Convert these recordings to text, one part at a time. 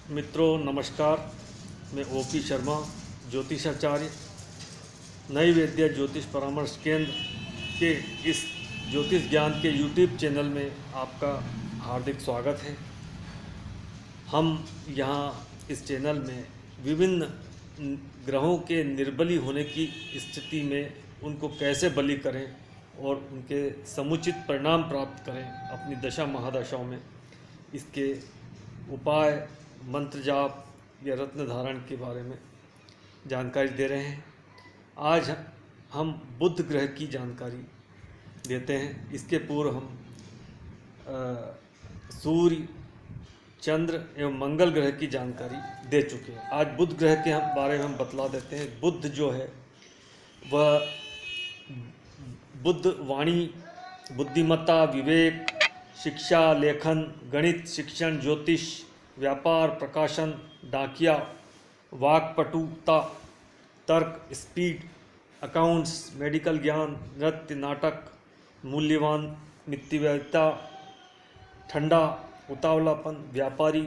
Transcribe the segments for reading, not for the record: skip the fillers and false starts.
मित्रों नमस्कार। मैं ओपी शर्मा, ज्योतिषाचार्य, नई वेद्य ज्योतिष परामर्श केंद्र के इस ज्योतिष ज्ञान के यूट्यूब चैनल में आपका हार्दिक स्वागत है। हम यहाँ इस चैनल में विभिन्न ग्रहों के निर्बली होने की स्थिति में उनको कैसे बली करें और उनके समुचित परिणाम प्राप्त करें अपनी दशा महादशाओं में, इसके उपाय, मंत्र जाप या रत्न धारण के बारे में जानकारी दे रहे हैं। आज हम बुध ग्रह की जानकारी देते हैं। इसके पूर्व हम सूर्य, चंद्र एवं मंगल ग्रह की जानकारी दे चुके हैं। आज बुध ग्रह के बारे में हम बतला देते हैं। बुध जो है वह बुद्ध वाणी, बुद्धिमत्ता, विवेक, शिक्षा, लेखन, गणित, शिक्षण, ज्योतिष, व्यापार, प्रकाशन, डाकिया, वाक्पटुता, तर्क, स्पीड, अकाउंट्स, मेडिकल ज्ञान, नृत्य, नाटक, मूल्यवान, मितव्ययिता, ठंडा, उतावलापन, व्यापारी,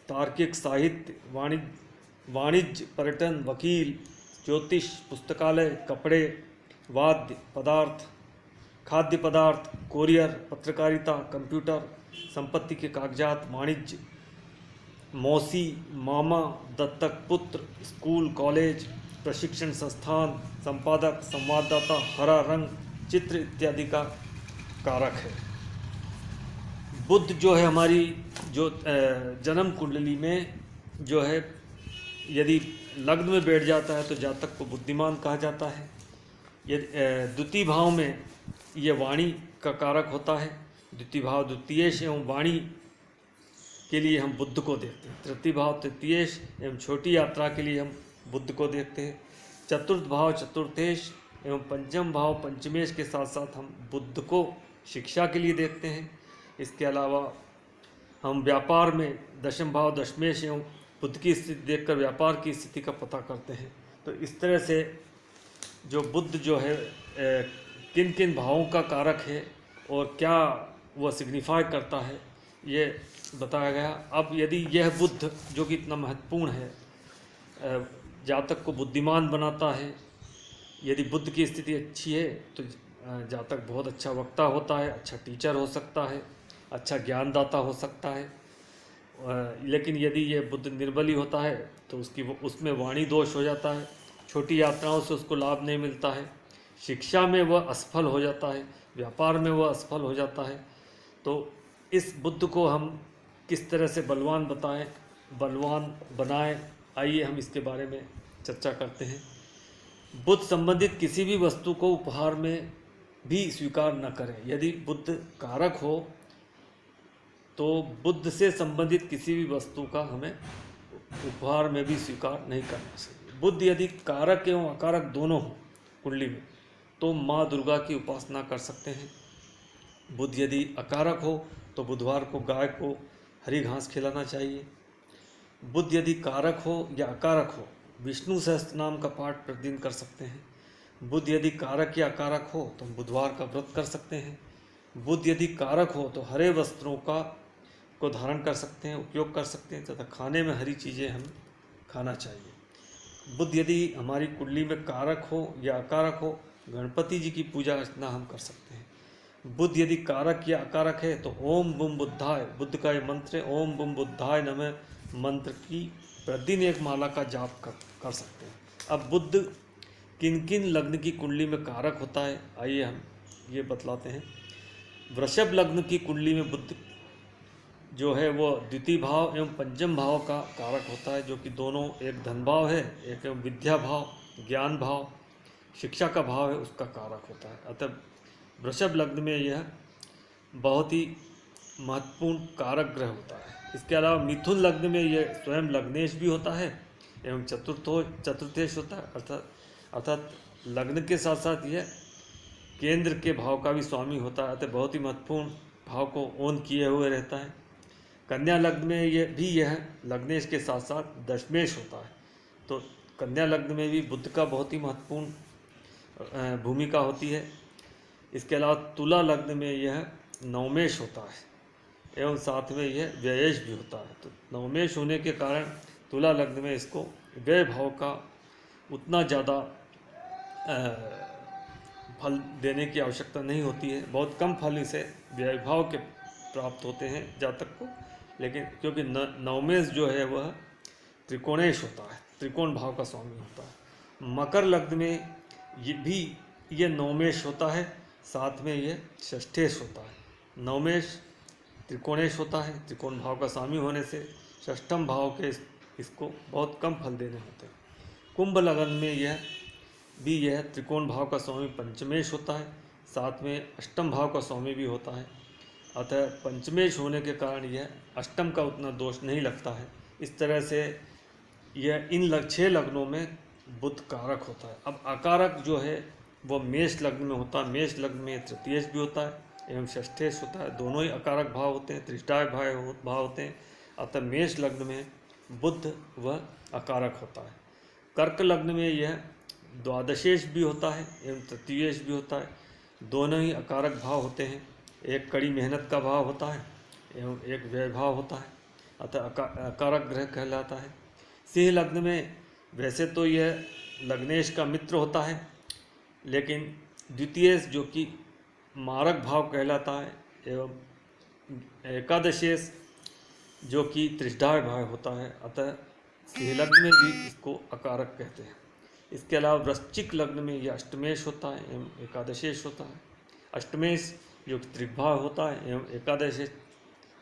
तार्किक, साहित्य, वाणिज्य, पर्यटन, वकील, ज्योतिष, पुस्तकालय, कपड़े, वाद्य पदार्थ, खाद्य पदार्थ, कोरियर, पत्रकारिता, कंप्यूटर, संपत्ति के कागजात, वाणिज्य, मौसी, मामा, दत्तक पुत्र, स्कूल, कॉलेज, प्रशिक्षण संस्थान, संपादक, संवाददाता, हरा रंग, चित्र इत्यादि का कारक है। बुध जो है हमारी जो जन्म कुंडली में जो है यदि लग्न में बैठ जाता है तो जातक को बुद्धिमान कहा जाता है। यदि द्वितीय भाव में ये वाणी का कारक होता है। द्वितीय भाव द्वितीयेश एवं वाणी के लिए हम बुध को देखते हैं। तृतीय भाव तृतीयेश एवं छोटी यात्रा के लिए हम बुध को देखते हैं। चतुर्थ भाव चतुर्थेश एवं पंचम भाव पंचमेश के साथ साथ हम बुध को शिक्षा के लिए देखते हैं। इसके अलावा हम व्यापार में दशम भाव दशमेश एवं बुध की स्थिति देखकर व्यापार की स्थिति का पता करते हैं। तो इस तरह से जो बुध जो है किन किन भावों का कारक है और क्या वह सिग्निफाई करता है, ये बताया गया। अब यदि यह बुध जो कि इतना महत्वपूर्ण है, जातक को बुद्धिमान बनाता है। यदि बुध की स्थिति अच्छी है तो जातक बहुत अच्छा वक्ता होता है, अच्छा टीचर हो सकता है, अच्छा ज्ञानदाता हो सकता है। लेकिन यदि यह बुध निर्बली होता है तो उसमें वाणी दोष हो जाता है, छोटी यात्राओं से उसको लाभ नहीं मिलता है, शिक्षा में वह असफल हो जाता है, व्यापार में वह असफल हो जाता है। तो इस बुध को हम किस तरह से बलवान बनाएं, आइए हम इसके बारे में चर्चा करते हैं। बुध संबंधित किसी भी वस्तु को उपहार में भी स्वीकार न करें। यदि बुध कारक हो तो बुध से संबंधित किसी भी वस्तु का हमें उपहार में भी स्वीकार नहीं करना चाहिए। बुध यदि कारक एवं अकारक दोनों हो कुंडली में तो माँ दुर्गा की उपासना कर सकते हैं। बुध यदि अकारक हो तो बुधवार को गाय को हरी घास खिलाना चाहिए। बुध यदि कारक हो या अकारक हो, विष्णु सहस्त्र नाम का पाठ प्रतिदिन कर सकते हैं। बुध यदि कारक या अकारक हो तो हम बुधवार का व्रत कर सकते हैं। बुध यदि कारक हो तो हरे वस्त्रों को धारण कर सकते हैं, उपयोग कर सकते हैं तथा खाने में हरी चीज़ें हम खाना चाहिए। बुध यदि हमारी कुंडली में कारक हो या अकारक हो, गणपति जी की पूजा अर्चना हम कर सकते हैं। बुध यदि कारक या अकारक है तो ओम बुम बुद्धाय, बुद्ध का ये मंत्र है, ओम बुम बुद्धाय नमः मंत्र की प्रतिदिन एक माला का जाप कर सकते हैं। अब बुध किन किन लग्न की कुंडली में कारक होता है, आइए हम ये बतलाते हैं। वृषभ लग्न की कुंडली में बुध जो है वो द्वितीय भाव एवं पंचम भाव का कारक होता है, जो कि दोनों एक धन भाव है, एक विद्या भाव, ज्ञान भाव, शिक्षा का भाव है, उसका कारक होता है। अतः वृषभ लग्न में यह बहुत ही महत्वपूर्ण कारक ग्रह होता है। इसके अलावा मिथुन लग्न में यह स्वयं लग्नेश भी होता है एवं चतुर्थेश होता है, अर्थात लग्न के साथ साथ यह केंद्र के भाव का भी स्वामी होता है। अतः बहुत ही महत्वपूर्ण भाव को ओन किए हुए रहता है। कन्या लग्न में यह लग्नेश के साथ साथ दशमेश होता है। तो कन्या लग्न में भी बुध का बहुत ही महत्वपूर्ण भूमिका होती है। इसके अलावा तुला लग्न में यह नवमेश होता है एवं साथ में यह व्ययेश भी होता है। तो नवमेश होने के कारण तुला लग्न में इसको व्यय भाव का उतना ज़्यादा फल देने की आवश्यकता नहीं होती है। बहुत कम फल इसे व्यय भाव के प्राप्त होते हैं जातक को, लेकिन क्योंकि नवमेश जो है वह त्रिकोणेश होता है, त्रिकोण भाव का स्वामी होता है। मकर लग्न में ये नवमेश होता है, साथ में ये षष्ठेश होता है। नवमेश त्रिकोणेश होता है, त्रिकोण भाव का स्वामी होने से षष्ठम भाव के इसको बहुत कम फल देने होते हैं। कुंभ लग्न में यह त्रिकोण भाव का स्वामी पंचमेश होता है, साथ में अष्टम भाव का स्वामी भी होता है। अतः पंचमेश होने के कारण यह अष्टम का उतना दोष नहीं लगता है। इस तरह से यह इन 6 लग्नों में बुध कारक होता है। अब अकारक जो है वो मेष लग्न में होता है। मेष लग्न में तृतीयेश भी होता है एवं षष्ठेश होता है, दोनों ही अकारक भाव होते हैं, त्रिष्ठाय भाव होते हैं। अतः मेष लग्न में बुध व अकारक होता है। कर्क लग्न में यह द्वादशेश भी होता है एवं तृतीयेश भी होता है, दोनों ही अकारक भाव होते हैं। एक कड़ी मेहनत का भाव होता है एवं एक व्यय भाव होता है, अतः अकारक ग्रह कहलाता है। सिंह लग्न में वैसे तो यह लग्नेश का मित्र होता है, लेकिन द्वितीयेश जो कि मारक भाव कहलाता है एवं एकादशेश जो कि त्रिष्ठाय भाव होता है, अतः सिंह लग्न में भी इसको अकारक कहते हैं। इसके अलावा वृश्चिक लग्न में यह अष्टमेश होता है एवं एकादशेश होता है। अष्टमेश जो कि त्रिभाव होता है एवं एकादशेश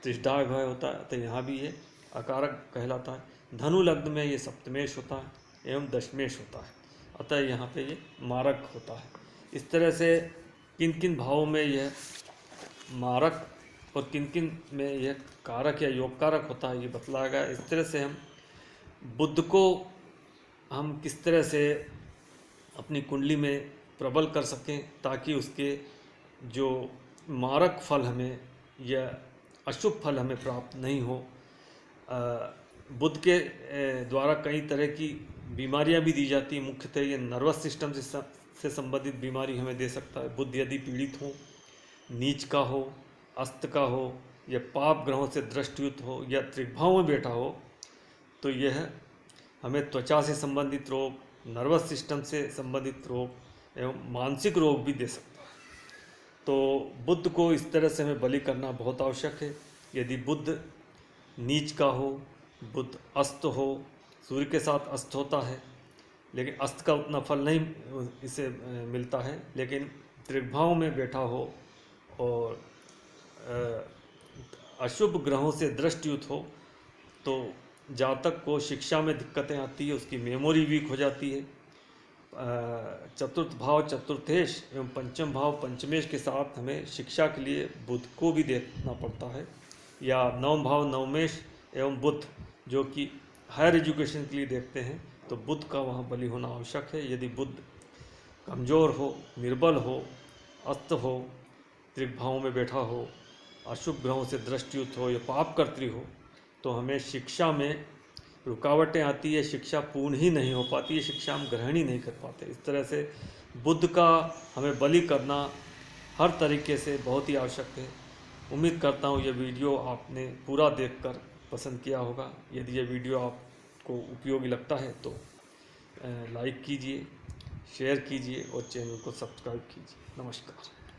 त्रिष्ठाय भाव होता है, अतः यहाँ भी ये अकारक कहलाता है। धनु लग्न में ये सप्तमेश होता है एवं दशमेश होता है, अतः यहाँ पे ये मारक होता है। इस तरह से किन किन भावों में यह मारक और किन किन में यह कारक या योग कारक होता है ये बतलाया गया। इस तरह से हम बुध को हम किस तरह से अपनी कुंडली में प्रबल कर सकें ताकि उसके जो मारक फल हमें या अशुभ फल हमें प्राप्त नहीं हो। बुध के द्वारा कई तरह की बीमारियां भी दी जाती हैं। मुख्यतः ये नर्वस सिस्टम से संबंधित बीमारी हमें दे सकता है। बुध यदि पीड़ित हो, नीच का हो, अस्त का हो या पाप ग्रहों से दृष्टियुत हो या त्रिभाव में बैठा हो, तो यह हमें त्वचा से संबंधित रोग, नर्वस सिस्टम से संबंधित रोग एवं मानसिक रोग भी दे सकता है। तो बुध को इस तरह से हमें बलि करना बहुत आवश्यक है। यदि बुध नीच का हो, बुध अस्त हो, सूर्य के साथ अस्त होता है, लेकिन अस्त का उतना फल नहीं इसे मिलता है, लेकिन त्रिभाव में बैठा हो और अशुभ ग्रहों से दृष्टियुत हो, तो जातक को शिक्षा में दिक्कतें आती है, उसकी मेमोरी वीक हो जाती है। चतुर्थ भाव चतुर्थेश एवं पंचम भाव पंचमेश के साथ हमें शिक्षा के लिए बुध को भी देखना पड़ता है, या नवम भाव नवमेश एवं बुध जो कि हायर एजुकेशन के लिए देखते हैं, तो बुध का वहाँ बलि होना आवश्यक है। यदि बुध कमज़ोर हो, निर्बल हो, अस्त हो, त्रिभाव में बैठा हो, अशुभ ग्रहों से दृष्टियुत हो या पाप कर्त्री हो, तो हमें शिक्षा में रुकावटें आती है, शिक्षा पूर्ण ही नहीं हो पाती है, शिक्षा हम ग्रहण ही नहीं कर पाते। इस तरह से बुध का हमें बलि करना हर तरीके से बहुत ही आवश्यक है। उम्मीद करता हूँ ये वीडियो आपने पूरा देखकर पसंद किया होगा। यदि ये वीडियो आपको उपयोगी लगता है तो लाइक कीजिए, शेयर कीजिए और चैनल को सब्सक्राइब कीजिए। नमस्कार।